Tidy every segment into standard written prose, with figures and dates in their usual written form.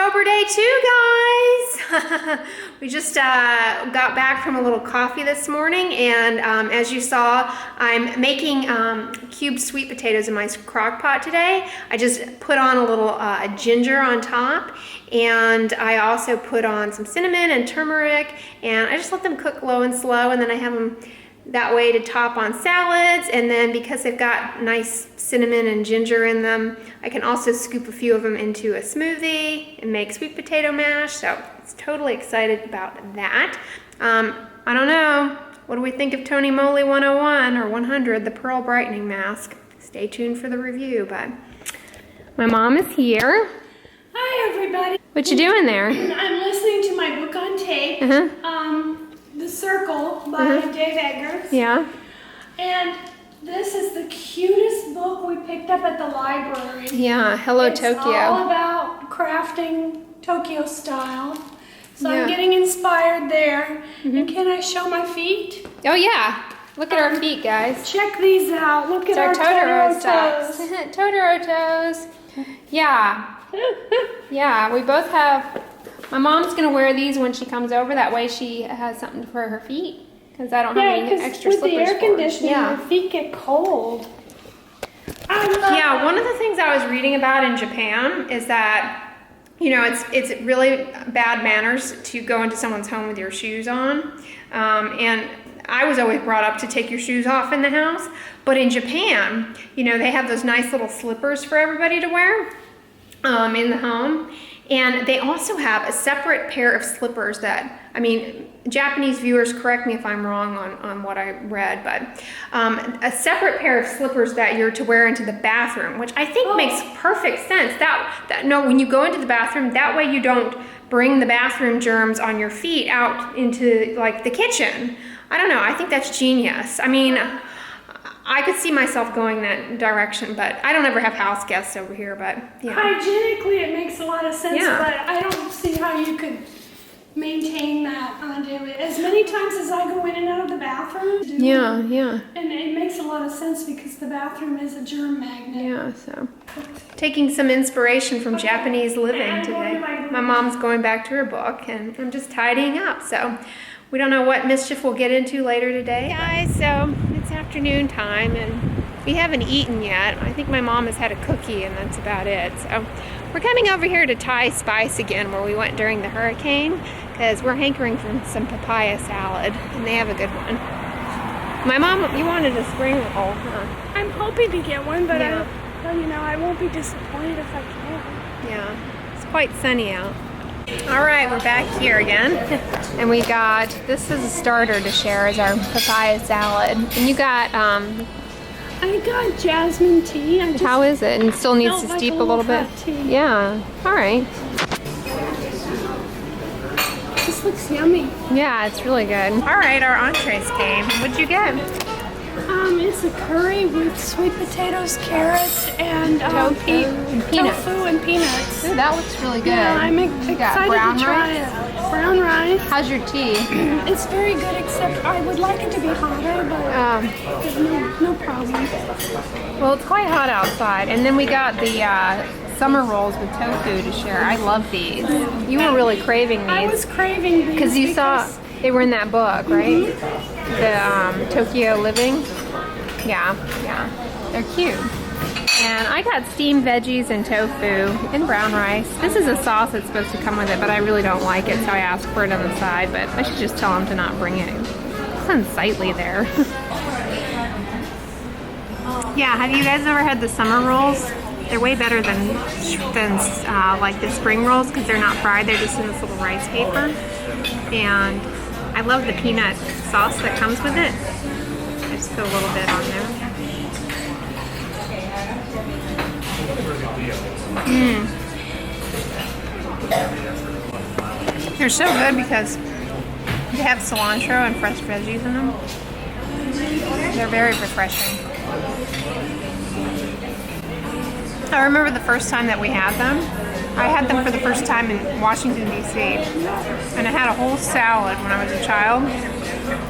Vlogtober day 2, guys. We just got back from a little coffee this morning, and as you saw, I'm making cubed sweet potatoes in my crock pot today. I just put on a little ginger on top, and I also put on some cinnamon and turmeric, and I just let them cook low and slow, and then I have them that way to top on salads. And then because they've got nice cinnamon and ginger in them, I can also scoop a few of them into a smoothie and make sweet potato mash. So it's totally excited about that. I don't know, what do we think of Tony Moly 101 or 100, the pearl brightening mask? Stay tuned for the review. But my mom is here. Hi everybody. What you doing there? I'm listening to my book on tape. The Circle by Dave Eggers. Yeah. And this is the cutest book we picked up at the library. Yeah, Hello it's Tokyo. It's all about crafting Tokyo style. So Yeah. I'm getting inspired there. And can I show my feet? Oh yeah, look at our feet, guys. Check these out. Look at our It's our Totoro toes. socks. Totoro toes. Yeah. Yeah, we both have. My mom's gonna wear these when she comes over. That way she has something for her feet, because I don't have any extra with slippers. the air conditioning, Yeah. my feet get cold. Yeah, one of the things I was reading about in Japan is that, you know, it's really bad manners to go into someone's home with your shoes on. And I was always brought up to take your shoes off in the house. But in Japan, you know, they have those nice little slippers for everybody to wear in the home. And they also have a separate pair of slippers that, I mean, Japanese viewers, correct me if I'm wrong on what I read, but a separate pair of slippers that you're to wear into the bathroom, which I think makes perfect sense. No, when you go into the bathroom, that way you don't bring the bathroom germs on your feet out into like the kitchen. I don't know, I think that's genius. I mean, I could see myself going that direction, but I don't ever have house guests over here, but yeah. Hygienically, it makes a lot of sense, Yeah. but I don't see how you could maintain that on a daily. As many times as I go in and out of the bathroom. Yeah. And it makes a lot of sense because the bathroom is a germ magnet. Yeah, so taking some inspiration from Japanese living today. My mom's going back to her book, and I'm just tidying up, so we don't know what mischief we'll get into later today. Guys, so it's afternoon time, and we haven't eaten yet. I think my mom has had a cookie, and that's about it. So we're coming over here to Thai Spice again, where we went during the hurricane, because we're hankering for some papaya salad, and they have a good one. My mom, you wanted a spring roll, huh? I'm hoping to get one, but Yeah. I won't be disappointed if I can. Yeah, it's quite sunny out. All right, we're back here again, and we got, this is a starter to share as our papaya salad. And you got, I got jasmine tea. how is it? And it still needs to felt steep like a little bit? hot tea. Yeah, all right. This looks yummy. Yeah, it's really good. All right, our entrees came. What'd you get? It's a curry with sweet potatoes, carrots, and Tofu and peanuts. Tofu and peanuts. Ooh, that looks really good. Yeah, I'm You excited got brown to try rice? it. Brown rice. How's your tea? It's very good, except I would like it to be hotter, but there's no problem. Well, it's quite hot outside. And then we got the summer rolls with tofu to share. I love these. You were really craving these. I was craving these Because you saw, they were in that book, right? The Tokyo Living. Yeah, they're cute. And I got steamed veggies and tofu and brown rice. This is a sauce that's supposed to come with it, but I really don't like it, so I asked for it on the side, but I should just tell them to not bring it. It's unsightly there. Yeah, have you guys ever had the summer rolls? They're way better than like the spring rolls, because they're not fried, they're just in this little rice paper. And I love the peanut sauce that comes with it. I just put a little bit on there. They're so good because they have cilantro and fresh veggies in them. They're very refreshing. I remember the first time that we had them. I had them for the first time in Washington, D.C. And I had a whole salad when I was a child.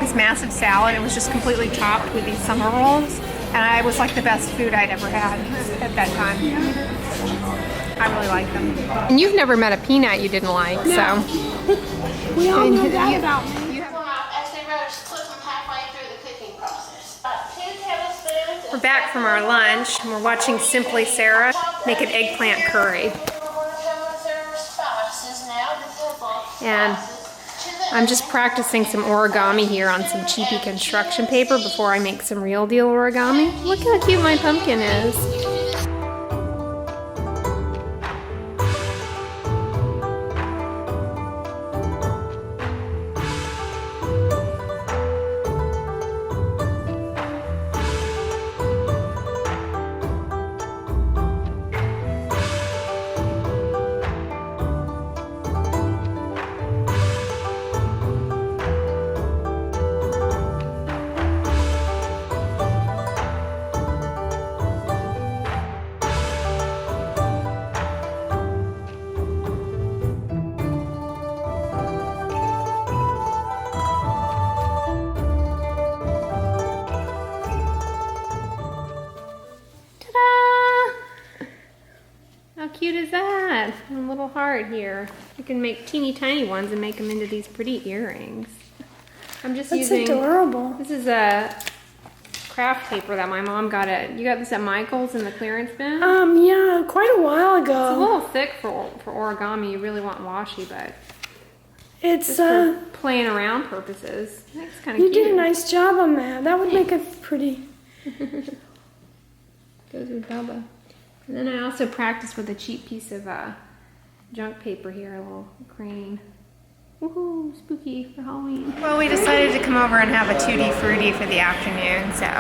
This massive salad. It was just completely topped with these summer rolls. And it was like the best food I'd ever had at that time. I really like them. And you've never met a peanut you didn't like, No. so. We all know that about me. We're back from our lunch and we're watching Simply Sarah make an eggplant curry. And I'm just practicing some origami here on some cheapy construction paper before I make some real deal origami. Look how cute my pumpkin is. How cute is that? A little heart here. You can make teeny tiny ones and make them into these pretty earrings. I'm just using... That's adorable. This is a craft paper that my mom got you got this at Michael's in the clearance bin? Yeah, quite a while It's a ago. little thick for origami. You really want washi, but It's, just for playing around purposes. That's kind of you cute. did a nice job on that. That would make it pretty. Goes with Bubba. And then I also practiced with a cheap piece of junk paper here, a little crane. Woohoo, spooky for Halloween. Well, we decided to come over and have a tutti frutti for the afternoon, so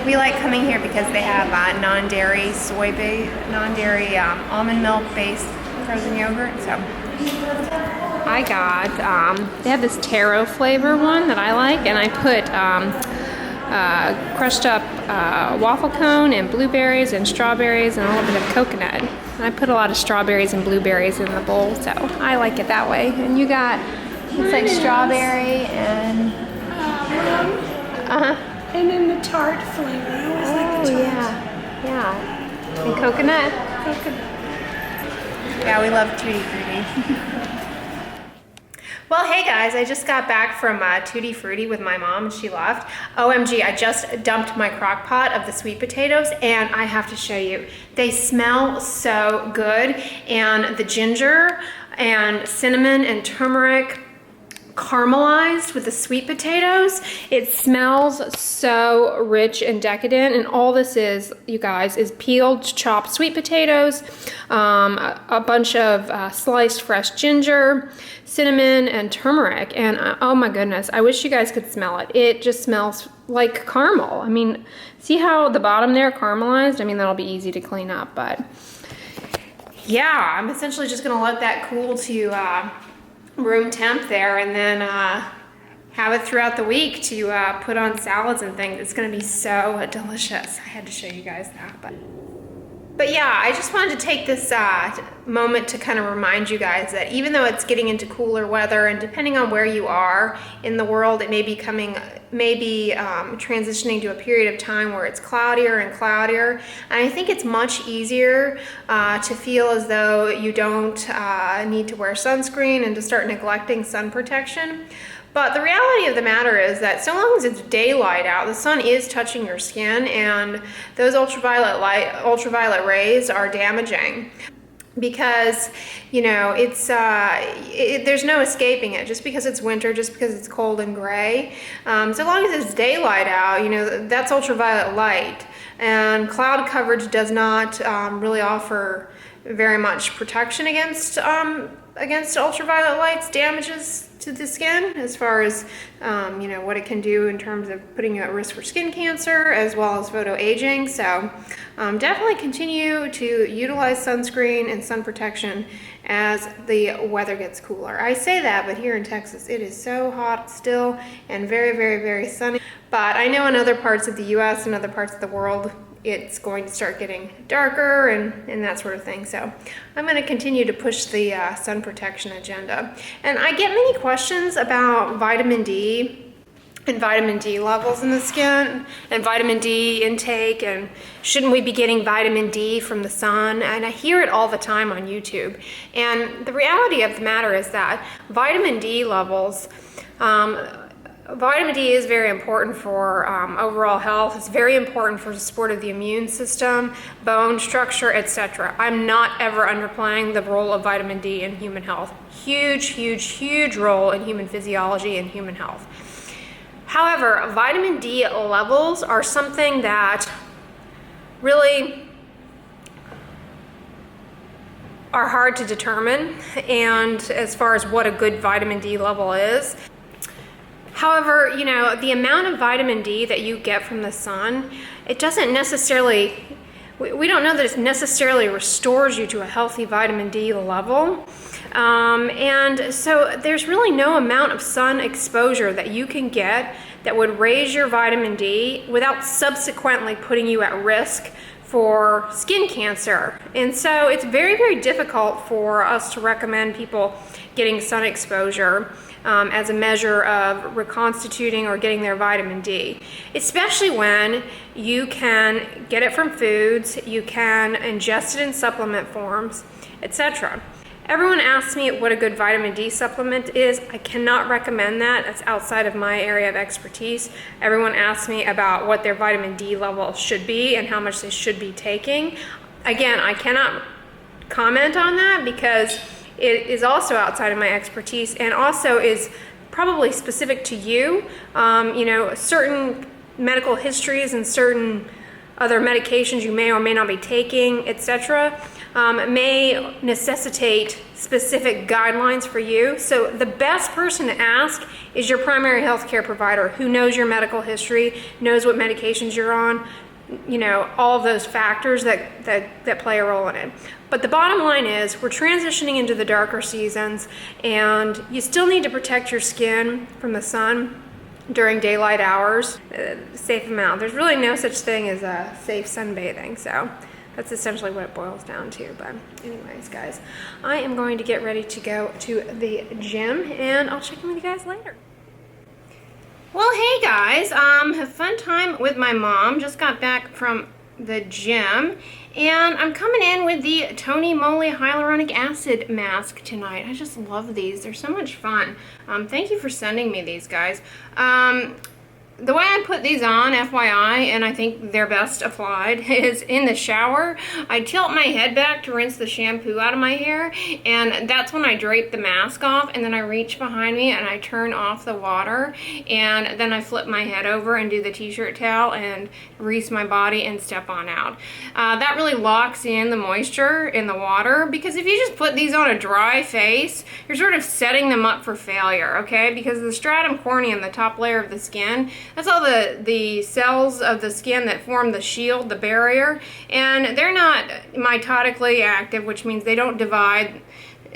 we like coming here because they have non-dairy non-dairy almond milk-based frozen yogurt, so. I got, they have this taro flavor one that I like, and I put crushed up waffle cone and blueberries and strawberries and a little bit of coconut. And I put a lot of strawberries and blueberries in the bowl, so I like it that way. And you got, it's like strawberry and... And then the tart flavor. I always like the tart. yeah. And coconut? Coconut. Yeah, we love Tutti Frutti. Well, hey guys, I just got back from Tutti Frutti with my mom and she left. OMG, I just dumped my crock pot of the sweet potatoes and I have to show you. They smell so good, and the ginger and cinnamon and turmeric caramelized with the sweet potatoes. It smells so rich and decadent, and all this is, you guys, is peeled chopped sweet potatoes, a bunch of sliced fresh ginger, cinnamon, and turmeric, and oh my goodness, I wish you guys could smell it. It just smells like caramel. I mean, see how the bottom there caramelized? I mean, that'll be easy to clean up, but yeah, I'm essentially just gonna let that cool to room temp there, and then have it throughout the week to put on salads and things. It's gonna be so delicious. I had to show you guys that, but yeah, I just wanted to take this moment to kind of remind you guys that even though it's getting into cooler weather, and depending on where you are in the world, it may be transitioning to a period of time where it's cloudier and cloudier. And I think it's much easier to feel as though you don't need to wear sunscreen and to start neglecting sun protection. But the reality of the matter is that so long as it's daylight out, the sun is touching your skin, and those ultraviolet rays are damaging. Because, you know, it's there's no escaping it. Just because it's winter, just because it's cold and gray, so long as it's daylight out, you know, that's ultraviolet light. And cloud coverage does not really offer very much protection against ultraviolet light's damages to the skin, as far as you know, what it can do in terms of putting you at risk for skin cancer as well as photoaging. So definitely continue to utilize sunscreen and sun protection as the weather gets cooler. I say that, but here in Texas it is so hot still and very, very, very sunny. But I know in other parts of the US and other parts of the world it's going to start getting darker and that sort of thing. So I'm going to continue to push the sun protection agenda. And I get many questions about vitamin D and vitamin D levels in the skin and vitamin D intake, and shouldn't we be getting vitamin D from the sun? And I hear it all the time on YouTube. And the reality of the matter is that vitamin D levels, vitamin D is very important for overall health. It's very important for the support of the immune system, bone structure, etc. I'm not ever underplaying the role of vitamin D in human health. Huge, huge, huge role in human physiology and human health. However, vitamin D levels are something that really are hard to determine, and as far as what a good vitamin D level is. However, you know, the amount of vitamin D that you get from the sun, it doesn't necessarily, we don't know that it necessarily restores you to a healthy vitamin D level. And so there's really no amount of sun exposure that you can get that would raise your vitamin D without subsequently putting you at risk for skin cancer. And so it's very, very difficult for us to recommend people getting sun exposure as a measure of reconstituting or getting their vitamin D, especially when you can get it from foods, you can ingest it in supplement forms, etc. Everyone asks me what a good vitamin D supplement is. I cannot recommend that. That's outside of my area of expertise. Everyone asks me about what their vitamin D level should be and how much they should be taking. Again, I cannot comment on that because it is also outside of my expertise and also is probably specific to you. You know, certain medical histories and certain other medications you may or may not be taking, etc., may necessitate specific guidelines for you. So the best person to ask is your primary healthcare provider who knows your medical history, knows what medications you're on, you know, all of those factors that play a role in it. But the bottom line is we're transitioning into the darker seasons, and you still need to protect your skin from the sun during daylight hours, safe amount. There's really no such thing as a safe sunbathing, so that's essentially what it boils down to. But anyways, guys, I am going to get ready to go to the gym, and I'll check in with you guys later. Well, hey guys, have a fun time with my mom. Just got back from the gym, and I'm coming in with the Tony Moly Hyaluronic Acid Mask tonight. I just love these. They're so much fun. Thank you for sending me these, guys. The way I put these on, FYI, and I think they're best applied, is in the shower. I tilt my head back to rinse the shampoo out of my hair, and that's when I drape the mask off, and then I reach behind me and I turn off the water, and then I flip my head over and do the t-shirt towel and grease my body and step on out. That really locks in the moisture in the water, because if you just put these on a dry face, you're sort of setting them up for failure, okay? Because the stratum corneum, the top layer of the skin, that's all the cells of the skin that form the shield, the barrier, and they're not mitotically active, which means they don't divide.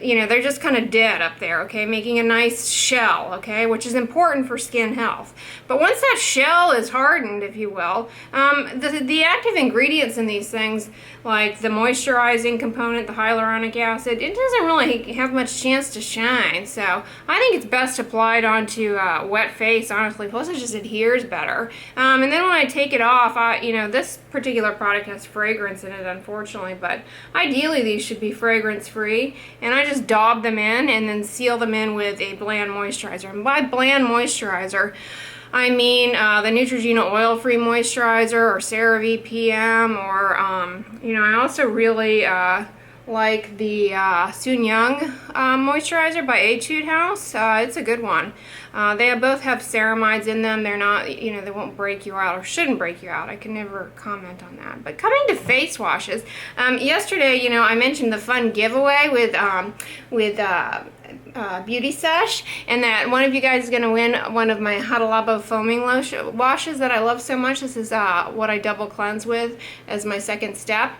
You know, they're just kind of dead up there, okay, making a nice shell, okay, which is important for skin health. But once that shell is hardened, if you will, the active ingredients in these things, like the moisturizing component, the hyaluronic acid, it doesn't really have much chance to shine. So I think it's best applied onto wet face, honestly, plus it just adheres better. And then when I take it off, you know, this particular product has fragrance in it, unfortunately, but ideally these should be fragrance free, and I just daub them in and then seal them in with a bland moisturizer. And by bland moisturizer, I mean the Neutrogena oil-free moisturizer or CeraVe PM, or you know, I also really like the Sun Young moisturizer by Etude House. It's a good one. They both have ceramides in them. They're not, you know, they won't break you out or shouldn't break you out. I can never comment on that. But coming to face washes, yesterday, you know, I mentioned the fun giveaway with Beauty Sesh, and that one of you guys is going to win one of my Hada Labo foaming washes that I love so much. This is what I double cleanse with as my second step.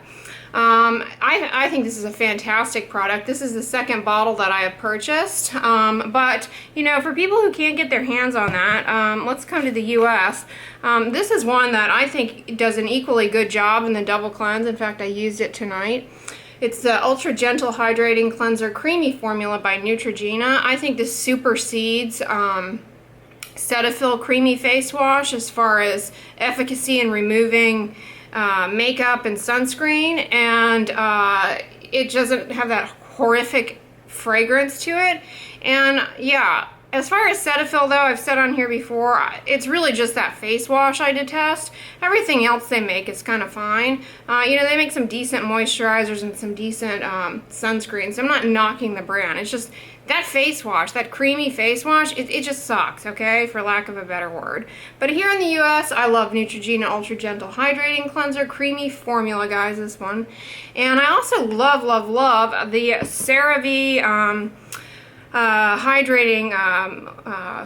I think this is a fantastic product. This is the second bottle that I have purchased, but you know, for people who can't get their hands on that, let's come to the US. This is one that I think does an equally good job in the double cleanse. In fact, I used it tonight. It's the Ultra Gentle Hydrating Cleanser Creamy Formula by Neutrogena. I think this supersedes Cetaphil creamy face wash as far as efficacy in removing makeup and sunscreen, and it doesn't have that horrific fragrance to it. And yeah, as far as Cetaphil though, I've said on here before, it's really just that face wash I detest. Everything else they make is kind of fine. You know, they make some decent moisturizers and some decent sunscreens. I'm not knocking the brand. It's just that face wash, that creamy face wash, it just sucks, okay, for lack of a better word. But here in the US, I love Neutrogena Ultra Gentle Hydrating Cleanser, creamy formula, guys, this one. And I also love, love, love the CeraVe hydrating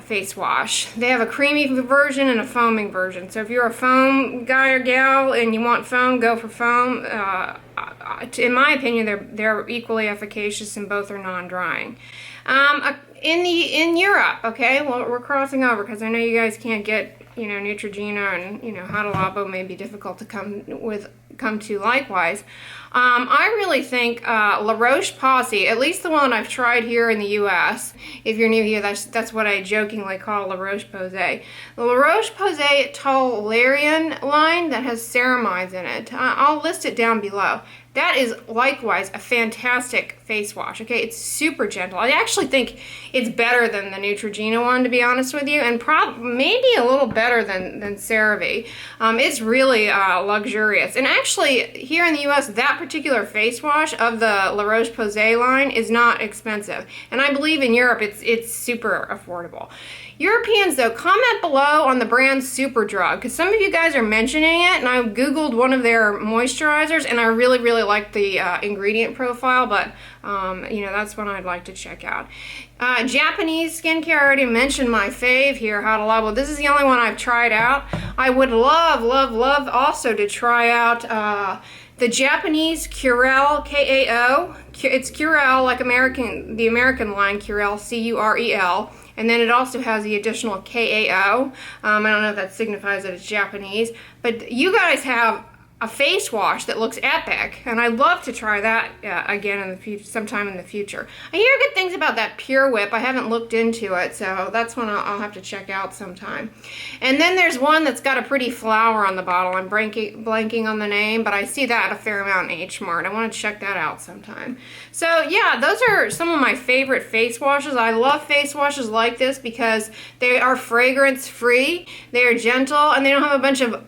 face wash. They have a creamy version and a foaming version. So if you're a foam guy or gal and you want foam, go for foam. In my opinion, they're equally efficacious, and both are non-drying. In Europe, okay, well, we're crossing over because I know you guys can't get, you know, Neutrogena, and you know, Hada Labo may be difficult to come to likewise. I really think La Roche-Posay, at least the one I've tried here in the US, if you're new here, that's what I jokingly call La Roche-Posay. The La Roche-Posay Toleriane line that has ceramides in it. I'll list it down below. That is likewise a fantastic face wash, okay? It's super gentle. I actually think it's better than the Neutrogena one, to be honest with you, and maybe a little better than CeraVe. It's really luxurious. And actually, here in the US, that particular face wash of the La Roche-Posay line is not expensive. And I believe in Europe, it's super affordable. Europeans, though, comment below on the brand Superdrug, because some of you guys are mentioning it, and I Googled one of their moisturizers, and I really, really like the ingredient profile, but, you know, that's one I'd like to check out. Japanese skincare, I already mentioned my fave here, Hada Labo. This is the only one I've tried out. I would love, love, love also to try out the Japanese Curel, K-A-O. It's Curel, like the American line, Curel, C-U-R-E-L. And then it also has the additional K-A-O. I don't know if that signifies that it's Japanese. But you guys have a face wash that looks epic, and I'd love to try that again in the future, sometime in the future. I hear good things about that Pure Whip. I haven't looked into it, so that's one I'll have to check out sometime. And then there's one that's got a pretty flower on the bottle. I'm blanking on the name, but I see that a fair amount in H Mart. I want to check that out sometime. So yeah, those are some of my favorite face washes. I love face washes like this because they are fragrance free, they are gentle, and they don't have a bunch of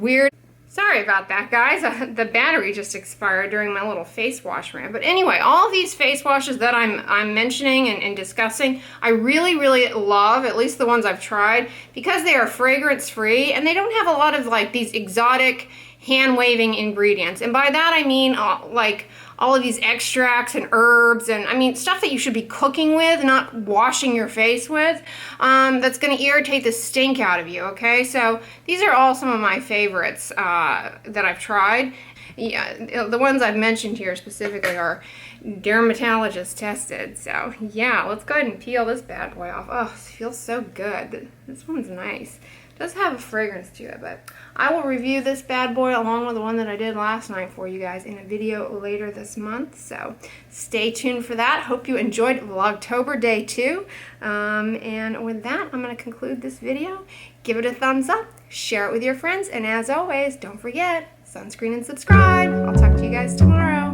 weird... Sorry about that, guys. The battery just expired during my little face wash rant. But anyway, all these face washes that I'm mentioning and discussing, I really, really love, at least the ones I've tried, because they are fragrance free and they don't have a lot of like these exotic hand-waving ingredients. And by that I mean like all of these extracts and herbs, and I mean stuff that you should be cooking with, not washing your face with, that's going to irritate the stink out of you, okay? So these are all some of my favorites that I've tried. Yeah, the ones I've mentioned here specifically are dermatologist tested. So yeah, let's go ahead and peel this bad boy off. Oh, it feels so good. This one's nice. It does have a fragrance to it, but I will review this bad boy along with the one that I did last night for you guys in a video later this month. So stay tuned for that. Hope you enjoyed Vlogtober Day 2. And with that, I'm going to conclude this video. Give it a thumbs up, share it with your friends, and as always, don't forget, sunscreen and subscribe. I'll talk to you guys tomorrow.